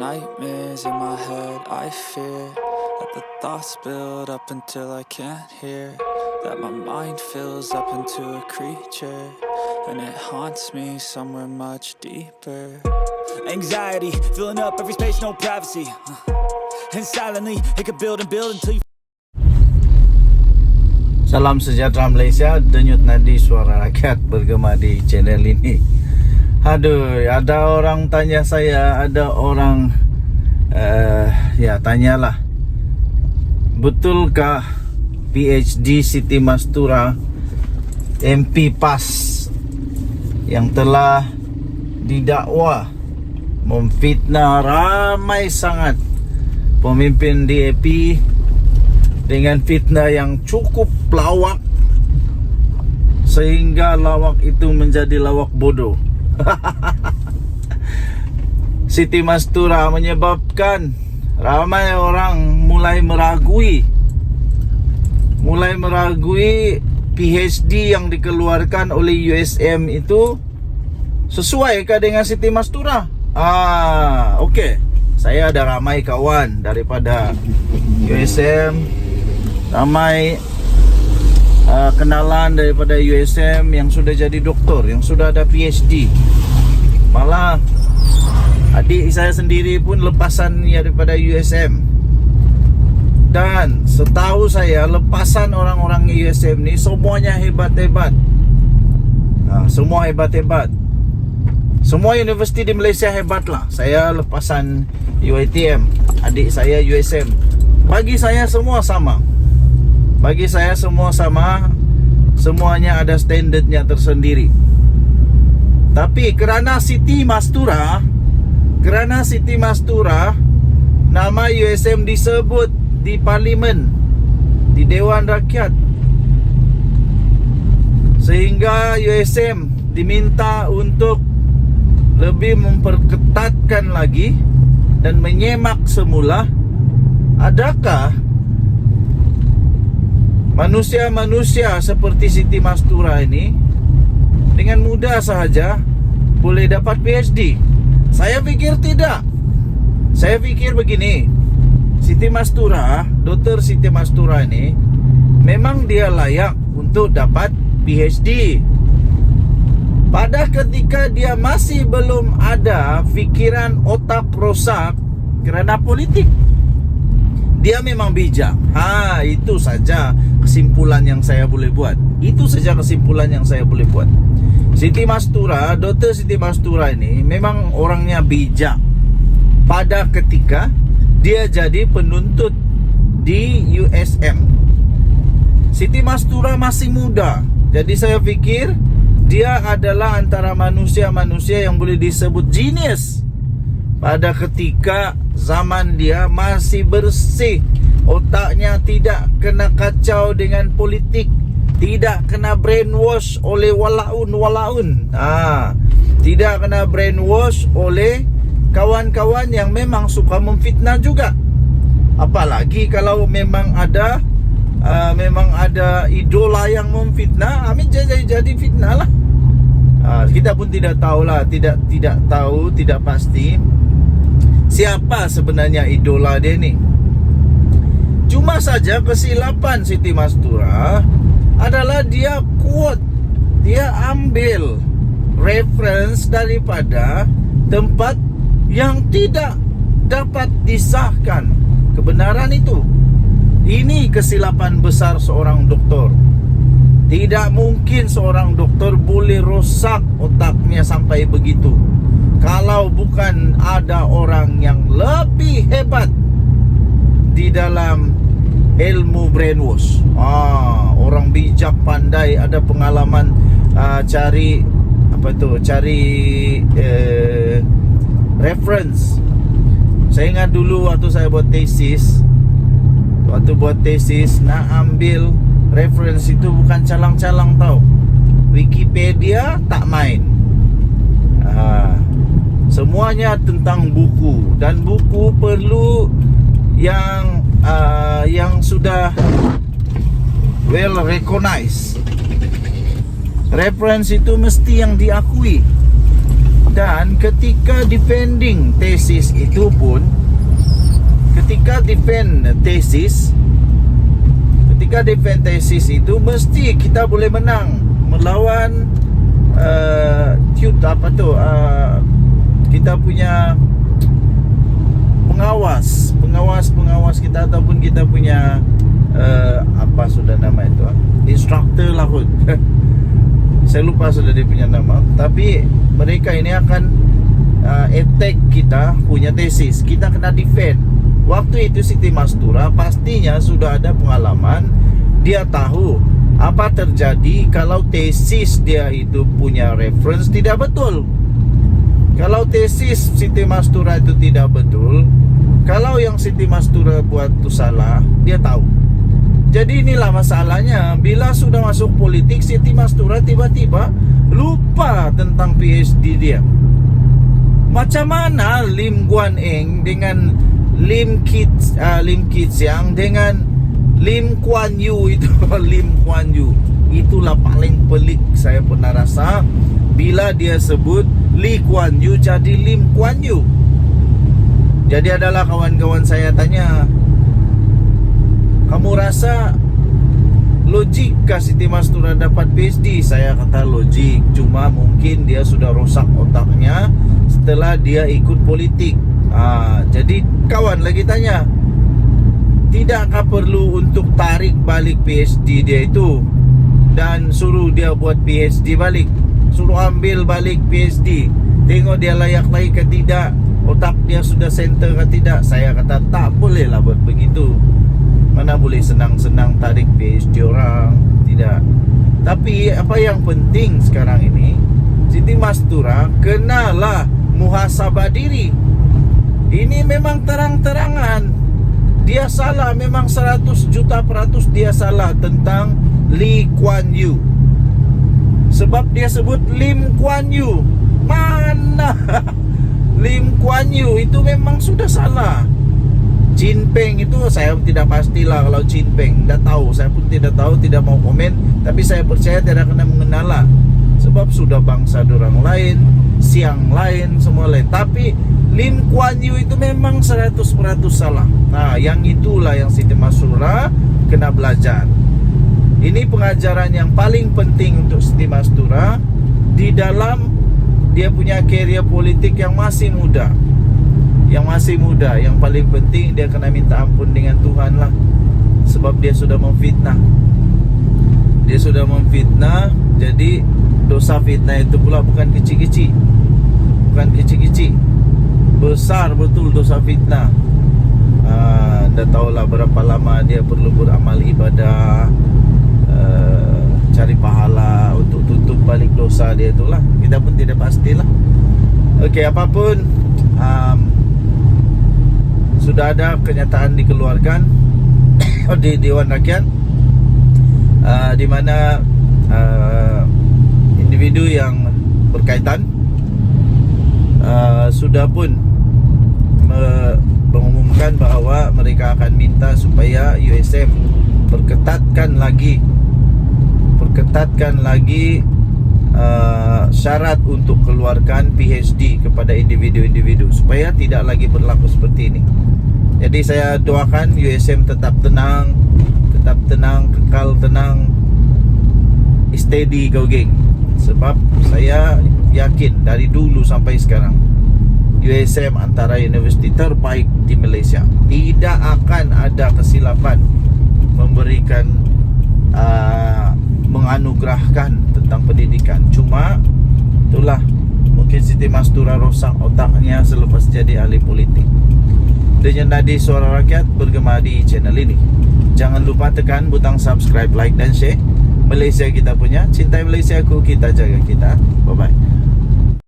nightmares in my head, I fear that the thoughts build up until I can't hear, that my mind fills up into a creature, and it haunts me somewhere much deeper. Anxiety, filling up every space, no privacy, and silently, it could build and build until you. Salam sejahtera Malaysia, denyut nadi suara rakyat bergema di channel ini. Aduh, ada orang tanya saya, ada orang tanyalah, betulkah PhD Siti Mastura MP PAS yang telah didakwa memfitnah ramai sangat pemimpin DAP dengan fitnah yang cukup lawak sehingga lawak itu menjadi lawak bodoh. Siti Mastura menyebabkan ramai orang mulai meragui PhD yang dikeluarkan oleh USM itu sesuaikah dengan Siti Mastura? Okey. Saya ada ramai kawan daripada USM, ramai kenalan daripada USM yang sudah jadi doktor, yang sudah ada PhD. Malah adik saya sendiri pun lepasan daripada USM. Dan setahu saya lepasan orang-orang USM ni semuanya hebat-hebat. Semua hebat-hebat. Semua universiti di Malaysia hebat lah. Saya lepasan UiTM, adik saya USM. Bagi saya semua sama. Bagi saya semua sama. Semuanya ada standardnya tersendiri. Tapi kerana Siti Mastura, nama USM disebut di parlimen, di Dewan Rakyat, sehingga USM diminta untuk lebih memperketatkan lagi dan menyemak semula, adakah manusia-manusia seperti Siti Mastura ini dengan mudah sahaja boleh dapat PhD? Saya fikir tidak. Saya fikir begini, Siti Mastura, Dr. Siti Mastura ini memang dia layak untuk dapat PhD. Pada ketika dia masih belum ada fikiran otak rosak kerana politik, dia memang bijak. Itu saja kesimpulan yang saya boleh buat. Itu saja kesimpulan yang saya boleh buat. Siti Mastura, Dr. Siti Mastura ini memang orangnya bijak pada ketika dia jadi penuntut di USM. Siti Mastura masih muda, jadi saya fikir dia adalah antara manusia-manusia yang boleh disebut genius pada ketika zaman dia masih bersih, otaknya tidak kena kacau dengan politik, tidak kena brainwash oleh walaun, tidak kena brainwash oleh kawan-kawan yang memang suka memfitnah juga. Apalagi kalau memang ada idola yang memfitnah, Amin jadi fitnah lah. Kita pun tidak tahulah, tidak tahu, tidak pasti siapa sebenarnya idola dia ni. Cuma saja kesilapan Siti Mastura adalah dia ambil reference daripada tempat yang tidak dapat disahkan kebenaran itu. Ini kesilapan besar seorang doktor. Tidak mungkin seorang doktor boleh rosak otaknya sampai begitu kalau bukan ada orang yang lebih hebat di dalam ilmu brainwash. Orang bijak, pandai, ada pengalaman cari reference. Saya ingat dulu waktu saya buat tesis, nak ambil reference itu bukan calang-calang tau. Wikipedia tak main. Semuanya tentang buku, dan buku perlu yang sudah well recognized. Reference itu mesti yang diakui. Dan ketika defending tesis itu pun, ketika defend tesis itu mesti kita boleh menang melawan kita punya pengawas kita, ataupun kita punya instructor lah kot. Saya lupa sudah dia punya nama. Tapi mereka ini akan attack kita punya tesis. Kita kena defend. Waktu itu Siti Mastura pastinya sudah ada pengalaman. Dia tahu apa terjadi kalau tesis dia itu punya reference tidak betul. Kalau tesis Siti Mastura itu tidak betul, kalau yang Siti Mastura buat itu salah, dia tahu. Jadi inilah masalahnya. Bila sudah masuk politik, Siti Mastura tiba-tiba lupa tentang PhD dia. Macam mana Lim Guan Eng dengan Lim Kit-siang dengan Lim Kuan Yew itu Lim Kuan Yew. Itulah paling pelik saya pernah rasa bila dia sebut Lee Kuan Yew jadi Lim Kuan Yew. Jadi adalah kawan-kawan saya tanya, kamu rasa logik kah Siti Mastura dapat PhD? Saya kata logik, cuma mungkin dia sudah rosak otaknya setelah dia ikut politik. Jadi kawan lagi tanya, tidakkah perlu untuk tarik balik PhD dia itu dan suruh dia buat PhD balik, suruh ambil balik PhD, tengok dia layak lagi ke tidak, otak dia sudah center ke tidak? Saya kata tak boleh lah buat begitu. Mana boleh senang-senang tarik PhD orang, tidak. Tapi apa yang penting sekarang ini, Siti Mastura kenalah muhasabah diri. Ini memang terang-terangan dia salah, memang 100 juta % dia salah tentang Lee Kuan Yew. Sebab dia sebut Lim Kuan Yew. Mana Lim Kuan Yew itu memang sudah salah. Chin Peng itu saya tidak pastilah. Kalau Chin Peng tidak tahu, saya pun tidak tahu, tidak mau komen. Tapi saya percaya tidak kena mengenal. Sebab sudah bangsa orang lain, siang lain, semua lain. Tapi Lim Kuan Yew itu memang 100% salah. Nah, yang itulah yang Siti Mastura kena belajar. Ini pengajaran yang paling penting untuk Siti Mastura di dalam dia punya karier politik yang masih muda. Yang paling penting dia kena minta ampun dengan Tuhan lah. Sebab dia sudah memfitnah. Jadi dosa fitnah itu pula bukan kecil-kecil. Besar betul dosa fitnah. Dah tahulah berapa lama dia perlu beramal ibadah, cari pahala untuk tutup balik dosa dia itulah. Kita pun tidak pastilah. Okey, apapun, sudah ada kenyataan dikeluarkan di Dewan Rakyat, di mana individu yang berkaitan sudah pun mengumumkan bahawa mereka akan minta supaya USM perketatkan lagi syarat untuk keluarkan PhD kepada individu-individu supaya tidak lagi berlaku seperti ini. Jadi saya doakan USM tetap tenang, kekal tenang, steady kau geng. Sebab saya yakin dari dulu sampai sekarang USM antara universiti terbaik di Malaysia. Tidak akan ada kesilapan memberikan menganugerahkan tentang pendidikan. Cuma itulah, mungkin Siti Mastura rosak otaknya selepas jadi ahli politik. Dengan nadi suara rakyat bergema di channel ini. Jangan lupa tekan butang subscribe, like dan share. Malaysia kita punya, cintai Malaysia ku, kita jaga kita. Bye bye.